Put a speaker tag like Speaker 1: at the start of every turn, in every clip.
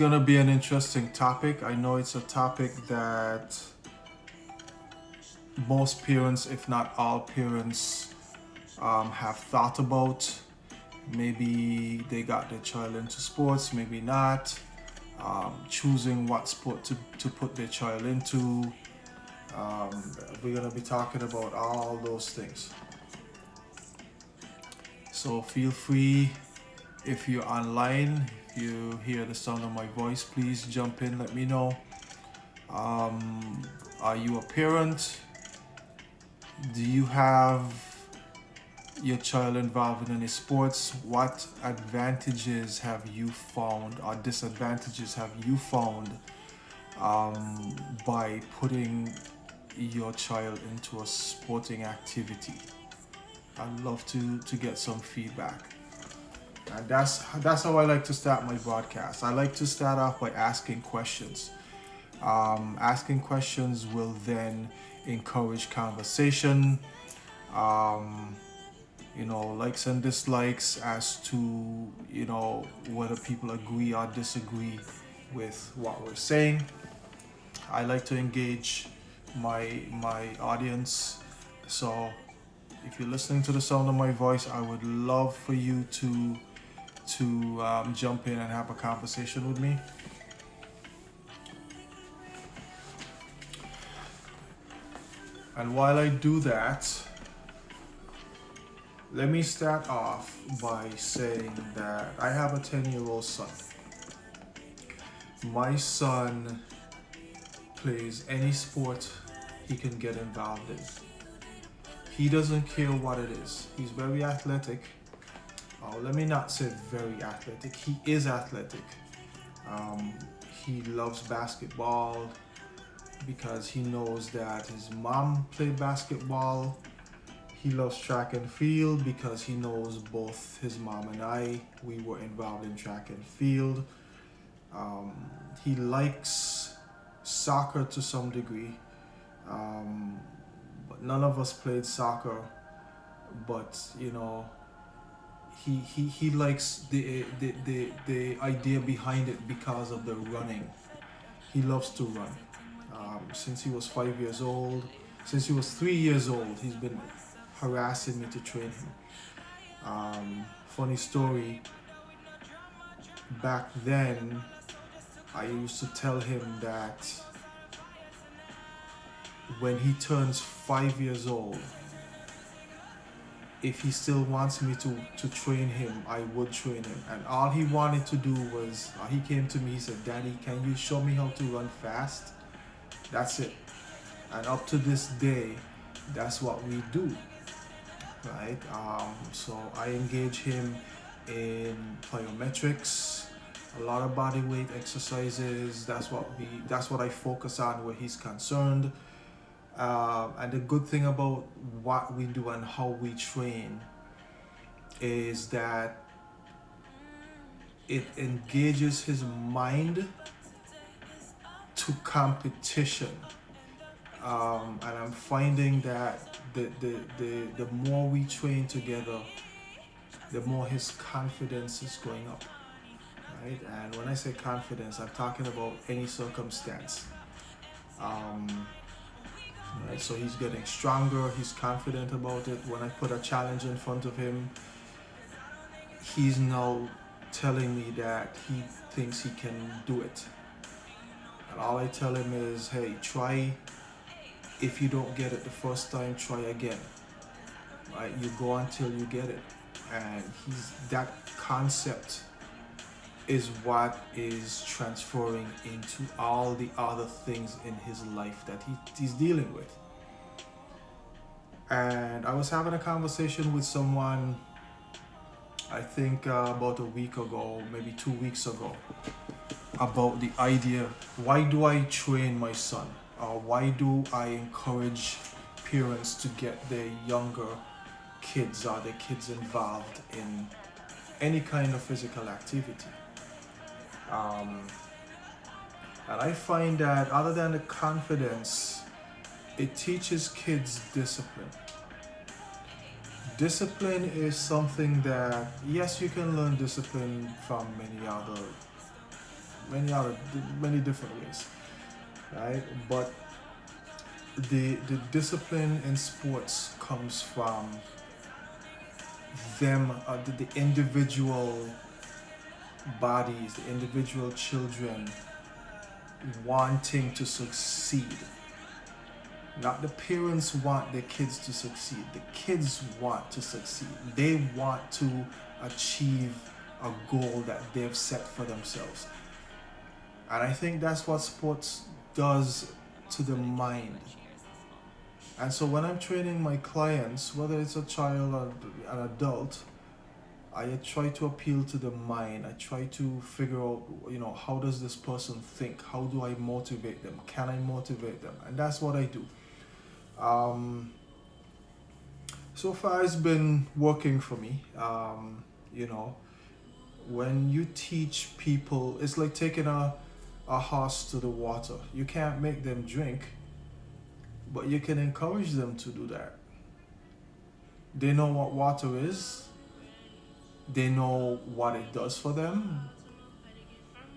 Speaker 1: gonna be an interesting topic. I know it's a topic that most parents, if not all parents, have thought about. Maybe they got their child into sports, maybe not. Choosing what sport to put their child into. We're gonna be talking about all those things. So feel free, if you're online, if you hear the sound of my voice, please jump in, let me know. Are you a parent? Do you have your child involved in any sports? What advantages have you found or disadvantages have you found by putting your child into a sporting activity? I'd love to get some feedback. And that's how I like to start my broadcast. I like to start off by asking questions. Asking questions will then encourage conversation. Likes and dislikes as to whether people agree or disagree with what we're saying. I like to engage my audience. So if you're listening to the sound of my voice, I would love for you to jump in and have a conversation with me. And while I do that, let me start off by saying that I have a 10-year-old son. My son plays any sport he can get involved in. He doesn't care what it is. He's very athletic. Let me not say very athletic. He is athletic. He loves basketball because he knows that his mom played basketball. He loves track and field because he knows both his mom and we were involved in track and field. He likes soccer to some degree, but none of us played soccer. But he likes the idea behind it because of the running. He loves to run. Since he was 5 years old, since he was 3 years old, he's been harassing me to train him. Funny story, back then I used to tell him that when he turns 5 years old, if he still wants me to train him, I would train him. And all he wanted to do was, he came to me, he said, "Daddy, can you show me how to run fast?" That's it. And up to this day, that's what we do, right? So I engage him in plyometrics, a lot of body weight exercises. That's what I focus on where he's concerned. And the good thing about what we do and how we train is that it engages his mind to competition. And I'm finding that the more we train together, the more his confidence is going up, right? And when I say confidence, I'm talking about any circumstance. Right, so he's getting stronger, he's confident about it. When I put a challenge in front of him, he's now telling me that he thinks he can do it. And all I tell him is, hey, try. If you don't get it the first time, try again. Right? You go until you get it. And that concept is what is transferring into all the other things in his life that he's dealing with. And I was having a conversation with someone, I think about a week ago, maybe 2 weeks ago, about the idea, why do I train my son? Or why do I encourage parents to get their younger kids or their kids involved in any kind of physical activity? And I find that other than the confidence, it teaches kids discipline. Discipline is something that, yes, you can learn discipline from many other many different ways, right? But the discipline in sports comes from them, the individual bodies, the individual children wanting to succeed. Not the parents want their kids to succeed. The kids want to succeed. They want to achieve a goal that they've set for themselves. And I think that's what sports does to the mind. And so when I'm training my clients, whether it's a child or an adult, I try to appeal to the mind. I try to figure out, how does this person think? How do I motivate them? Can I motivate them? And that's what I do. So far it's been working for me. When you teach people, it's like taking a horse to the water. You can't make them drink, but you can encourage them to do that. They know what water is. They know what it does for them,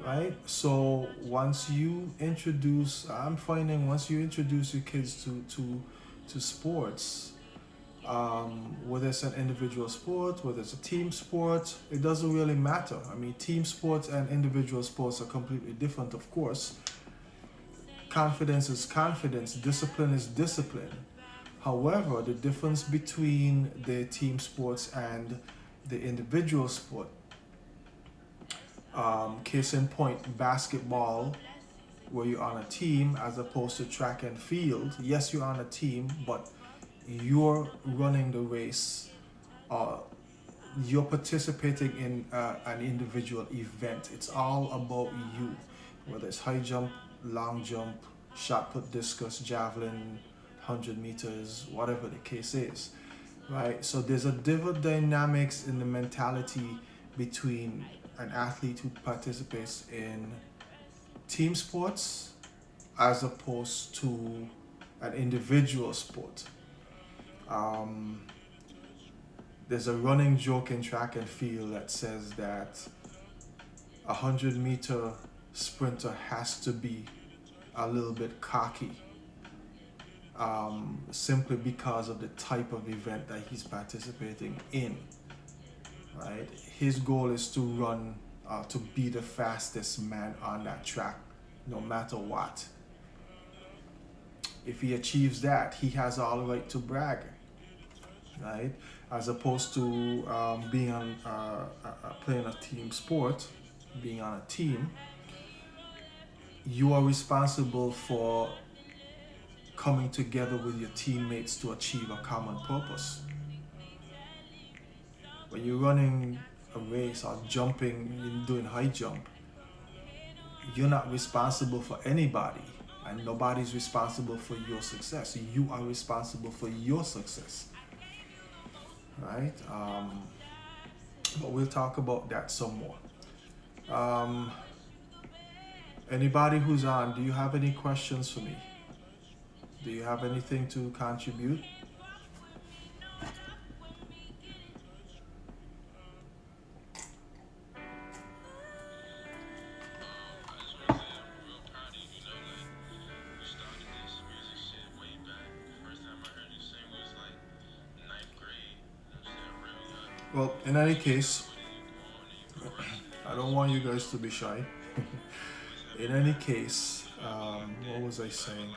Speaker 1: right? So I'm finding once you introduce your kids to sports, whether it's an individual sport, whether it's a team sport, it doesn't really matter. I mean, team sports and individual sports are completely different, of course. Confidence is confidence, discipline is discipline. However, the difference between the team sports and the individual sport, case in point, basketball, where you're on a team as opposed to track and field. Yes, you're on a team, but you're running the race. You're participating in an individual event. It's all about you, whether it's high jump, long jump, shot put, discus, javelin, 100 meters, whatever the case is, right? So there's a different dynamics in the mentality between an athlete who participates in team sports as opposed to an individual sport. There's a running joke in track and field that says that a 100-meter sprinter has to be a little bit cocky, simply because of the type of event that he's participating in, right? His goal is to run, to be the fastest man on that track, no matter what. If he achieves that, he has all right to brag, right? As opposed to being on playing a team sport, being on a team, you are responsible for coming together with your teammates to achieve a common purpose. When you're running a race or jumping, you're doing high jump, you're not responsible for anybody, and nobody's responsible for your success. You are responsible for your success, right? But we'll talk about that some more. Anybody who's on, do you have any questions for me? Do you have anything to contribute? Well, in any case, I don't want you guys to be shy. In any case, what was I saying?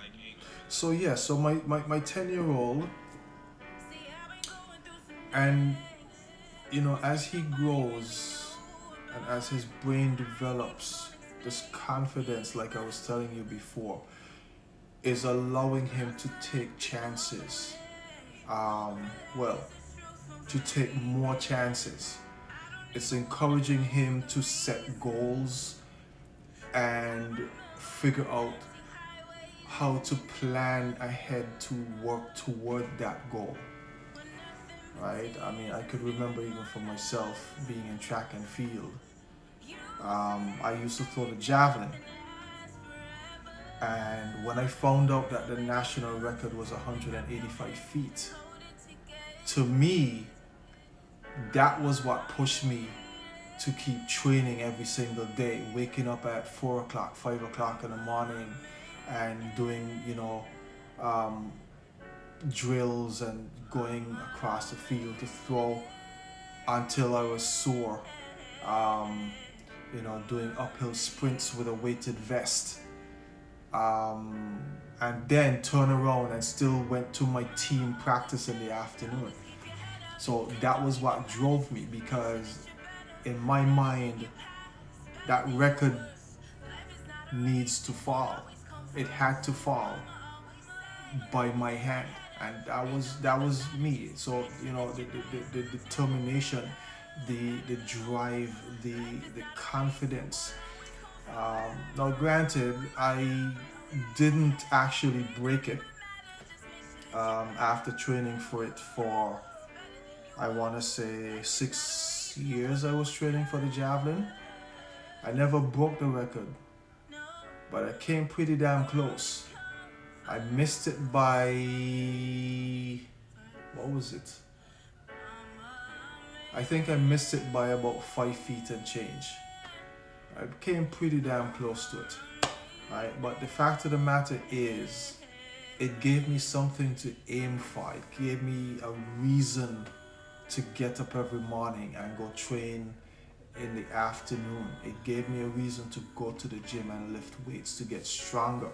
Speaker 1: So yeah, so my 10-year-old, and as he grows and as his brain develops, this confidence, like I was telling you before, is allowing him to take chances. To take more chances. It's encouraging him to set goals and figure out how to plan ahead to work toward that goal, right? I mean, I could remember even for myself being in track and field. I used to throw the javelin, and when I found out that the national record was 185 feet, to me, that was what pushed me to keep training every single day, waking up at 4 o'clock, 5 o'clock in the morning and doing, um, drills and going across the field to throw until I was sore. Doing uphill sprints with a weighted vest. And then turn around and still went to my team practice in the afternoon. So that was what drove me, because in my mind, that record needs to fall. It had to fall by my hand, and that was me. So the determination, the drive, the confidence. Now, granted, I didn't actually break it after training for it for, I want to say, 6 years. I was training for the javelin. I never broke the record, but I came pretty damn close. I missed it by, what was it? I think I missed it by about 5 feet and change. I came pretty damn close to it. Right? But the fact of the matter is, it gave me something to aim for. It gave me a reason to get up every morning and go train in the afternoon. It gave me a reason to go to the gym and lift weights to get stronger.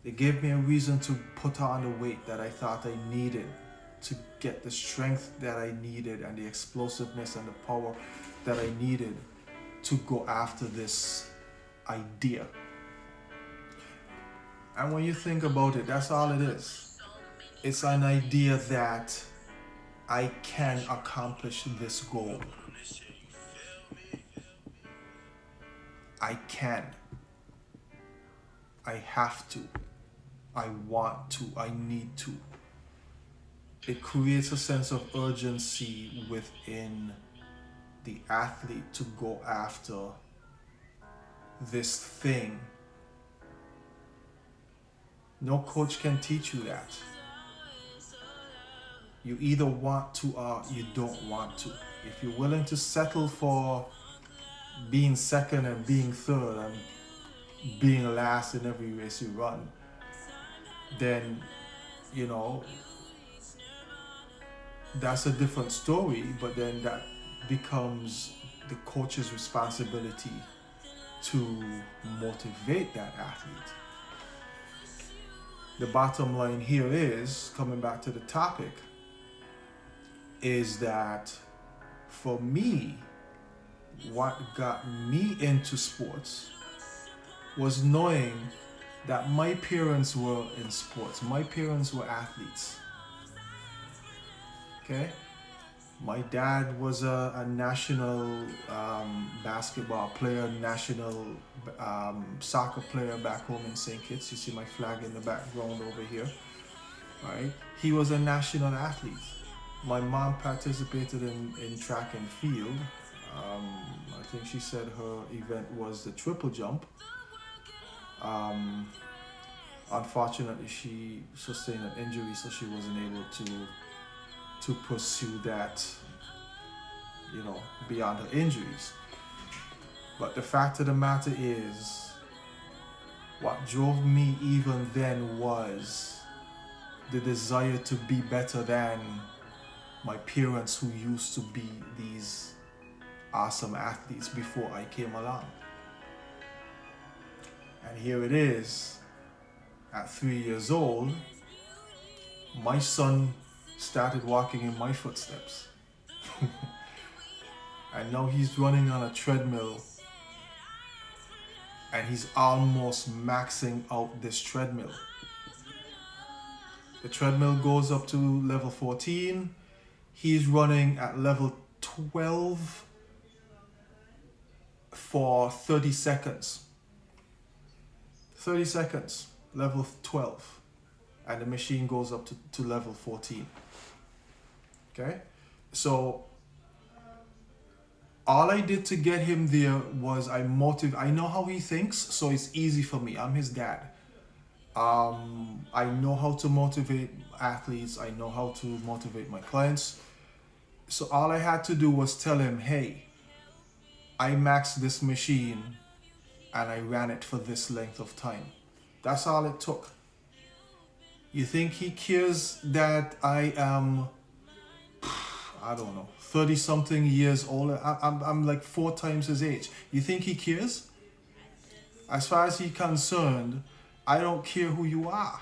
Speaker 1: It gave me a reason to put on the weight that I thought I needed to get the strength that I needed and the explosiveness and the power that I needed to go after this idea. And when you think about it, that's all it is. It's an idea that I can accomplish this goal. I can. I have to. I want to. I need to. It creates a sense of urgency within the athlete to go after this thing. No coach can teach you that. You either want to or you don't want to. If you're willing to settle for being second and being third and being last in every race you run, then, that's a different story, but then that becomes the coach's responsibility to motivate that athlete. The bottom line here is, coming back to the topic, is that for me, what got me into sports was knowing that my parents were in sports. My parents were athletes. Okay? My dad was a national basketball player, national soccer player back home in St. Kitts. You see my flag in the background over here. Right? He was a national athlete. My mom participated in track and field. I think she said her event was the triple jump. Unfortunately, she sustained an injury, so she wasn't able to pursue that, beyond her injuries. But the fact of the matter is, what drove me even then was the desire to be better than my parents, who used to be these awesome athletes before I came along. And here it is, at 3 years old, my son started walking in my footsteps. And now he's running on a treadmill, and he's almost maxing out this treadmill. The treadmill goes up to level 14. He's running at level 12 for 30 seconds. 30 seconds, level 12. And the machine goes up to level 14. Okay? So all I did to get him there was I know how he thinks, so it's easy for me. I'm his dad. I know how to motivate athletes. I know how to motivate my clients. So all I had to do was tell him, hey, I maxed this machine and I ran it for this length of time. That's all it took. You think he cares that I am, I don't know, 30 something years older? I'm like 4 times his age. You think he cares? As far as he's concerned, I don't care who you are.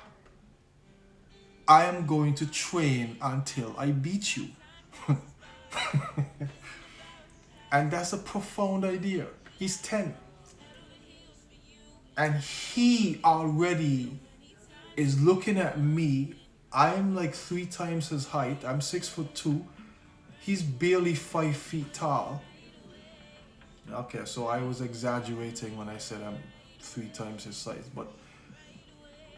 Speaker 1: I am going to train until I beat you. And that's a profound idea. He's 10. And he already is looking at me. I'm like 3 times his height. I'm 6'2". He's barely 5 feet tall. Okay, so I was exaggerating when I said I'm 3 times his size. But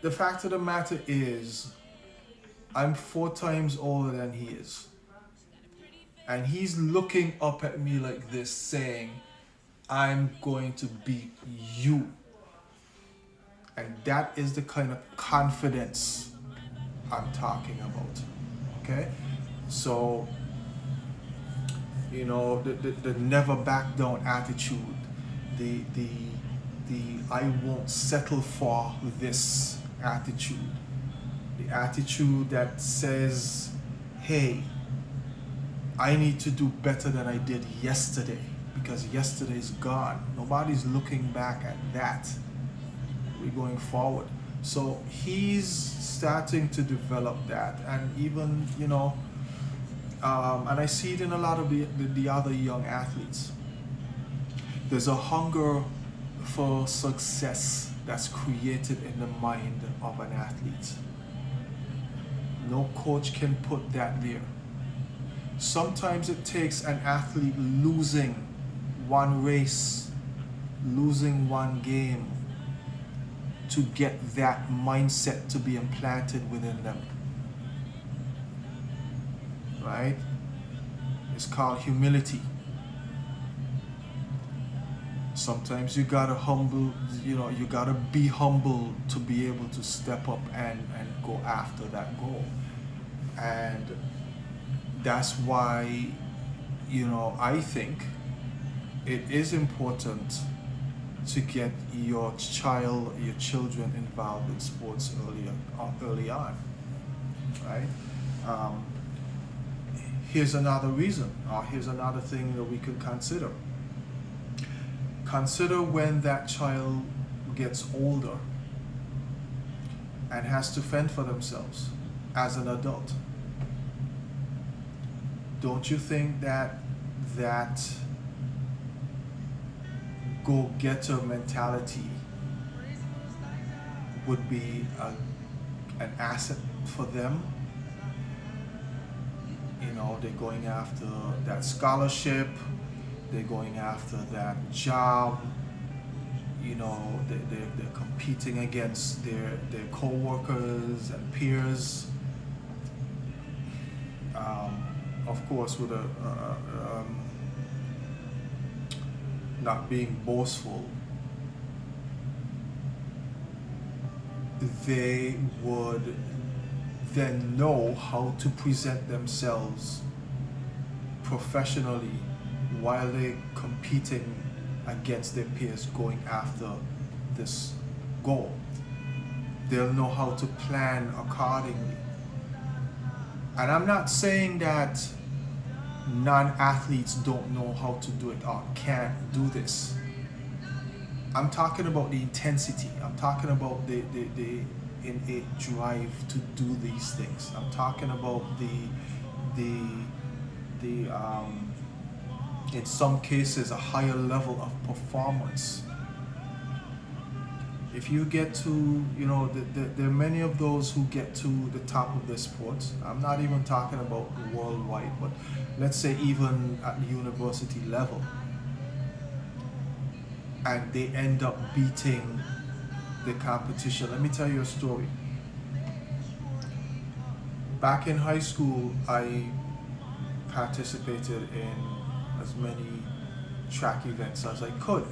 Speaker 1: the fact of the matter is, I'm 4 times older than he is. And he's looking up at me like this saying, I'm going to beat you. And that is the kind of confidence I'm talking about. Okay? So, you know, the never back down attitude, the I won't settle for this attitude, the attitude that says, hey, I need to do better than I did yesterday because yesterday is gone. Nobody's looking back at that. We're going forward. So he's starting to develop that, and even, you know, and I see it in a lot of the other young athletes. There's a hunger for success that's created in the mind of an athlete. No coach can put that there. Sometimes it takes an athlete losing one race, losing one game, to get that mindset to be implanted within them. Right? It's called humility. Sometimes you gotta you gotta be humble to be able to step up and go after that goal. And that's why, you know, I think it is important to get your children involved in sports early on, right? Here's another reason, or here's another thing that we could consider. Consider when that child gets older and has to fend for themselves as an adult. Don't you think that go-getter mentality would be an asset for them? You know, they're going after that scholarship, they're going after that job, you know, they're competing against their co-workers and peers. Of course, with not being boastful, they would then know how to present themselves professionally while they're competing against their peers going after this goal. They'll know how to plan accordingly. And I'm not saying that non-athletes don't know how to do it or can't do this. I'm talking about the intensity. I'm talking about the innate drive to do these things. I'm talking about the in some cases a higher level of performance. If you get to, you know, there are many of those who get to the top of the sport. I'm not even talking about worldwide, but let's say even at the university level, and they end up beating the competition. Let me tell you a story. Back in high school, I participated in as many track events as I could.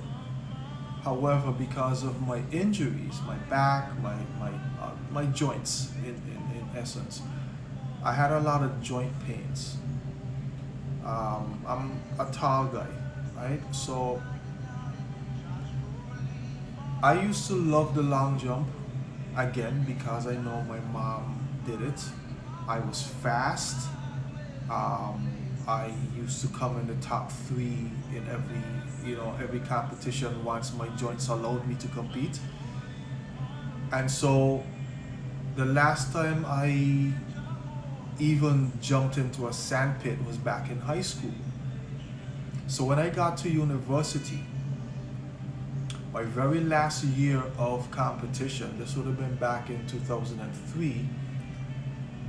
Speaker 1: However, because of my injuries, my back, my joints, in essence, I had a lot of joint pains. I'm a tall guy. right? So I used to love the long jump again because I know my mom did it. I was fast. Um, I used to come in the top three in every competition once my joints allowed me to compete. And so the last time I even jumped into a sand pit was back in high school. So when I got to university, my very last year of competition, this would have been back in 2003,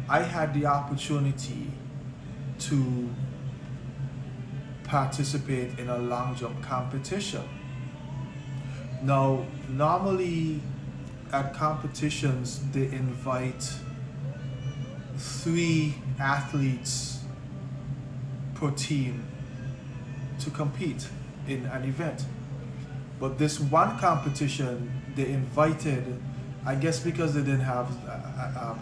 Speaker 1: I had the opportunity to participate in a long jump competition. Now, normally at competitions, they invite 3 athletes per team to compete in an event. But this one competition, they invited, I guess because they didn't have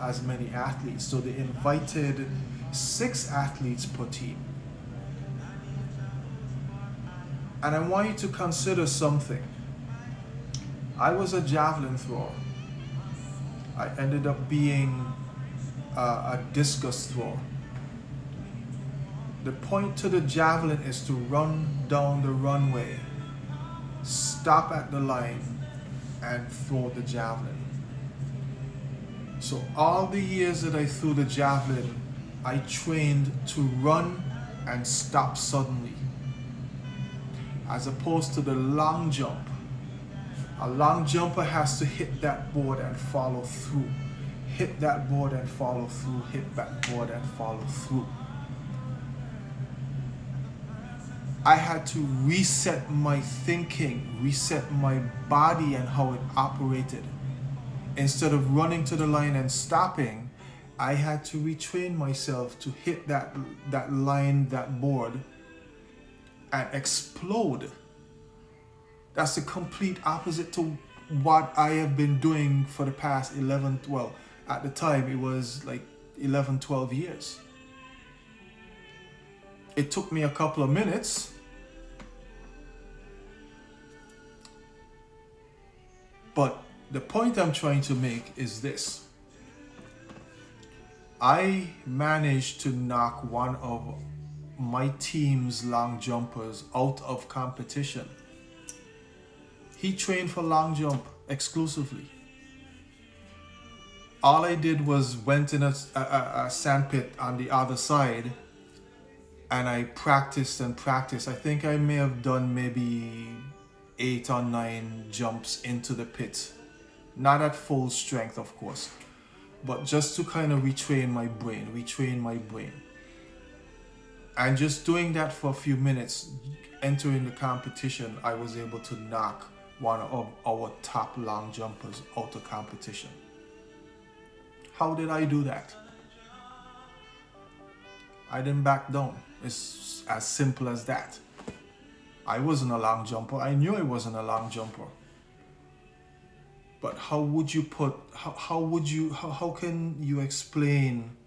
Speaker 1: as many athletes, so they invited 6 athletes per team. And I want you to consider something. I was a javelin thrower. I ended up being a discus thrower. The point to the javelin is to run down the runway, stop at the line, and throw the javelin. So all the years that I threw the javelin, I trained to run and stop suddenly. As opposed to the long jump. A long jumper has to hit that board and follow through. Hit that board and follow through. Hit that board and follow through. I had to reset my thinking, reset my body and how it operated. Instead of running to the line and stopping, I had to retrain myself to hit that line, that board, and explode. That's the complete opposite to what I have been doing for the past 11, well, at the time it was like 11, 12 years. It took me a couple of minutes, but the point I'm trying to make is this. I managed to knock one of my team's long jumpers out of competition. He trained for long jump exclusively. All I did was went in a sand pit on the other side and I practiced and practiced. I think I may have done maybe 8 or 9 jumps into the pit. Not at full strength, of course, but just to kind of retrain my brain. And just doing that for a few minutes, entering the competition, I was able to knock one of our top long jumpers out of competition. How did I do that? I didn't back down. It's as simple as that. I wasn't a long jumper. I knew I wasn't a long jumper. But how can you explain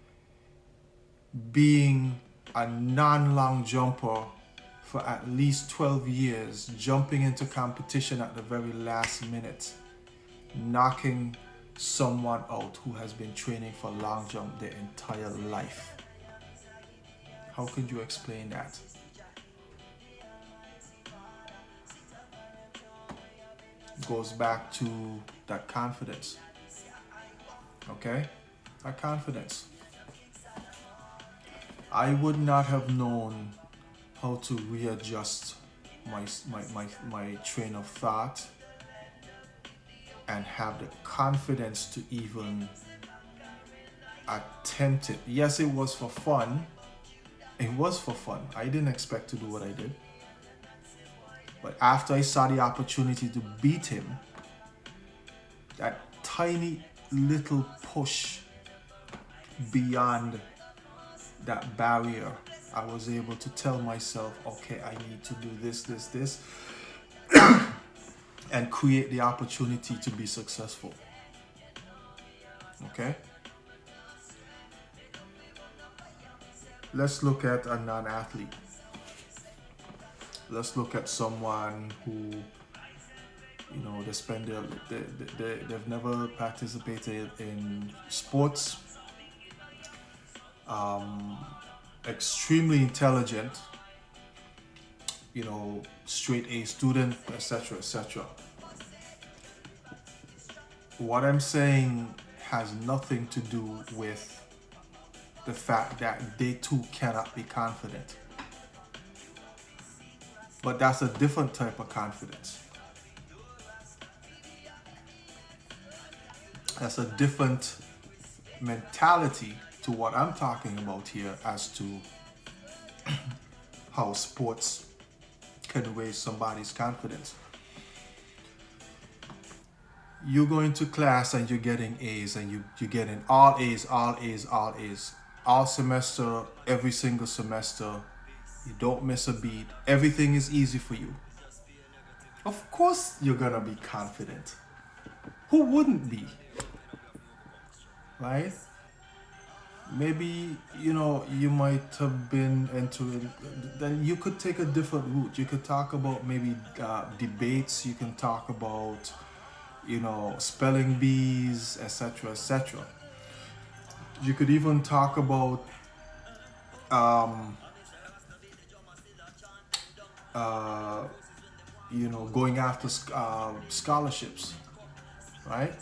Speaker 1: being a non-long jumper for at least 12 years, jumping into competition at the very last minute, knocking someone out who has been training for long jump their entire life? How could you explain that? It goes back to that confidence. Okay? That confidence. I would not have known how to readjust my train of thought and have the confidence to even attempt it. Yes, it was for fun. It was for fun. I didn't expect to do what I did. But after I saw the opportunity to beat him, that tiny little push beyond that barrier, I was able to tell myself, okay, I need to do this, and create the opportunity to be successful. Okay? Let's look at a non-athlete. let's look at someone who, they spend they've never participated in sports, um, extremely intelligent, straight A student, etc., etc. What I'm saying has nothing to do with the fact that they too cannot be confident. But that's a different type of confidence. That's a different mentality to what I'm talking about here as to how sports can raise somebody's confidence. You go into class and you're getting A's and you're getting all A's, all A's, all A's, all semester, every single semester. You don't miss a beat. Everything is easy for you. Of course you're gonna be confident. Who wouldn't be? Right? Maybe, you might have been into it. Then you could take a different route. You could talk about maybe debates. You can talk about, spelling bees, etc., etc. You could even talk about going after scholarships, right?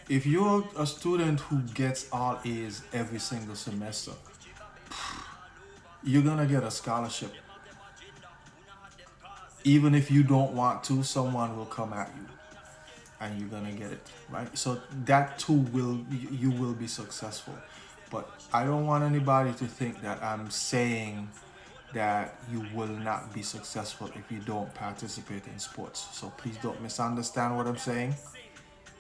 Speaker 1: If you're a student who gets all A's every single semester, you're gonna get a scholarship. Even if you don't want to, someone will come at you and you're gonna get it, right? So that too you will be successful. But I don't want anybody to think that I'm saying that you will not be successful if you don't participate in sports. So please don't misunderstand what I'm saying.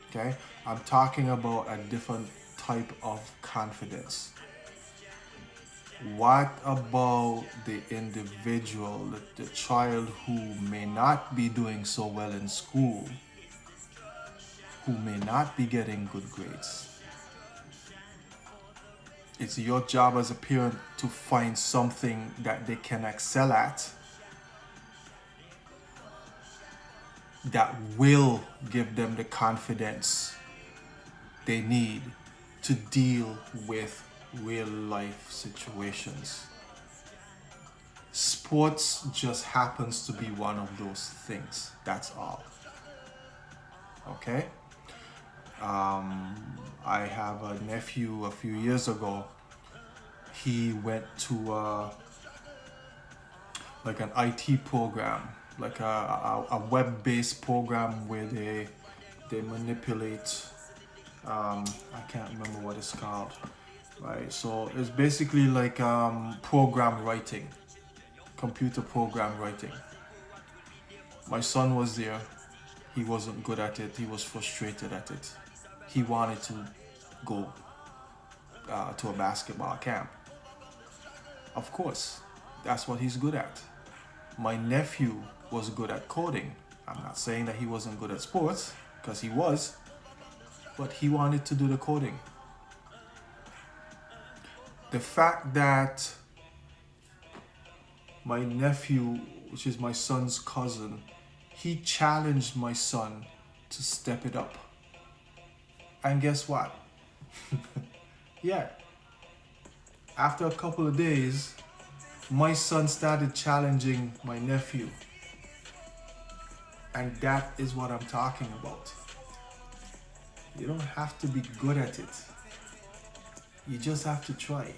Speaker 1: Okay? I'm talking about a different type of confidence. What about the individual, the child who may not be doing so well in school, who may not be getting good grades? It's your job as a parent to find something that they can excel at that will give them the confidence they need to deal with real life situations. Sports just happens to be one of those things. That's all. Okay? I have a nephew a few years ago. He went to like an IT program, like a web-based program where they manipulate. I can't remember what it's called. Right, so it's basically like program writing, computer program writing. My son was there. He wasn't good at it. He was frustrated at it. He wanted to go to a basketball camp. Of course, that's what he's good at. My nephew was good at coding. I'm not saying that he wasn't good at sports, because he was, but he wanted to do the coding. The fact that my nephew, which is my son's cousin, he challenged my son to step it up. And guess what? Yeah. After a couple of days, my son started challenging my nephew. And that is what I'm talking about. You don't have to be good at it. You just have to try.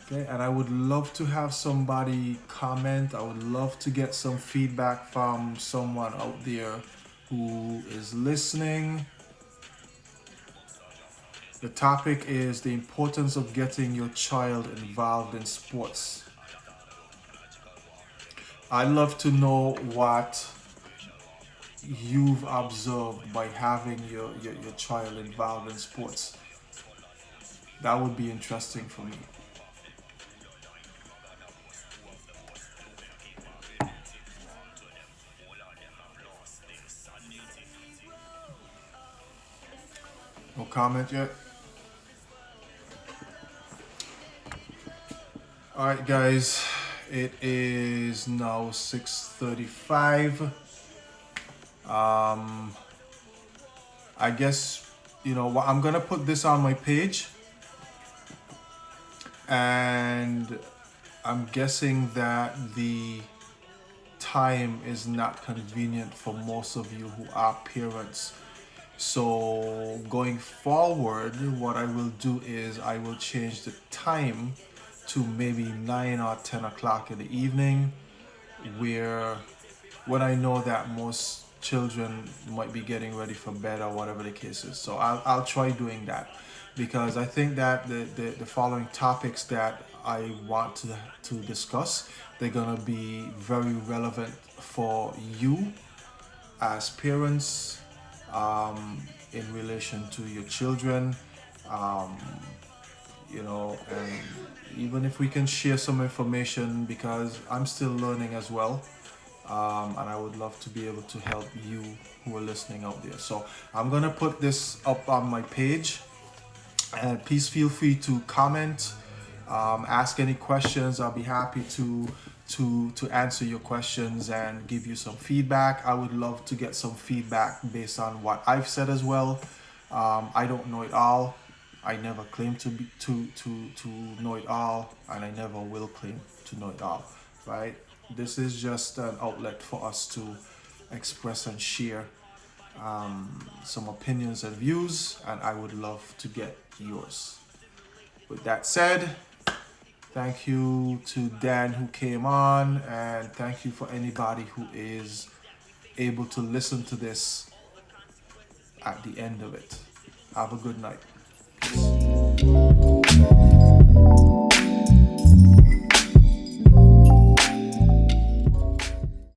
Speaker 1: Okay, and I would love to have somebody comment. I would love to get some feedback from someone out there who is listening. The topic is the importance of getting your child involved in sports. I'd love to know what you've observed by having your child involved in sports. That would be interesting for me. No comment yet? Alright guys, It is now 6:35. I guess, you know what, I'm gonna put this on my page, and I'm guessing that the time is not convenient for most of you who are parents. So going forward, what I will do is I will change the time to maybe 9 or 10 o'clock in the evening, where when I know that most children might be getting ready for bed or whatever the case is. So I'll try doing that, because I think that the following topics that I want to discuss, they're gonna be very relevant for you as parents, in relation to your children, um, and even if we can share some information, because I'm still learning as well, and I would love to be able to help you who are listening out there. So I'm gonna put this up on my page, and please feel free to comment, ask any questions. I'll be happy to answer your questions and give you some feedback. I would love to get some feedback based on what I've said as well. I don't know it all. I never claim to be to know it all, and I never will claim to know it all. Right? This is just an outlet for us to express and share some opinions and views, and I would love to get yours. With that said, thank you to Dan who came on, and thank you for anybody who is able to listen to this at the end of it. Have a good night.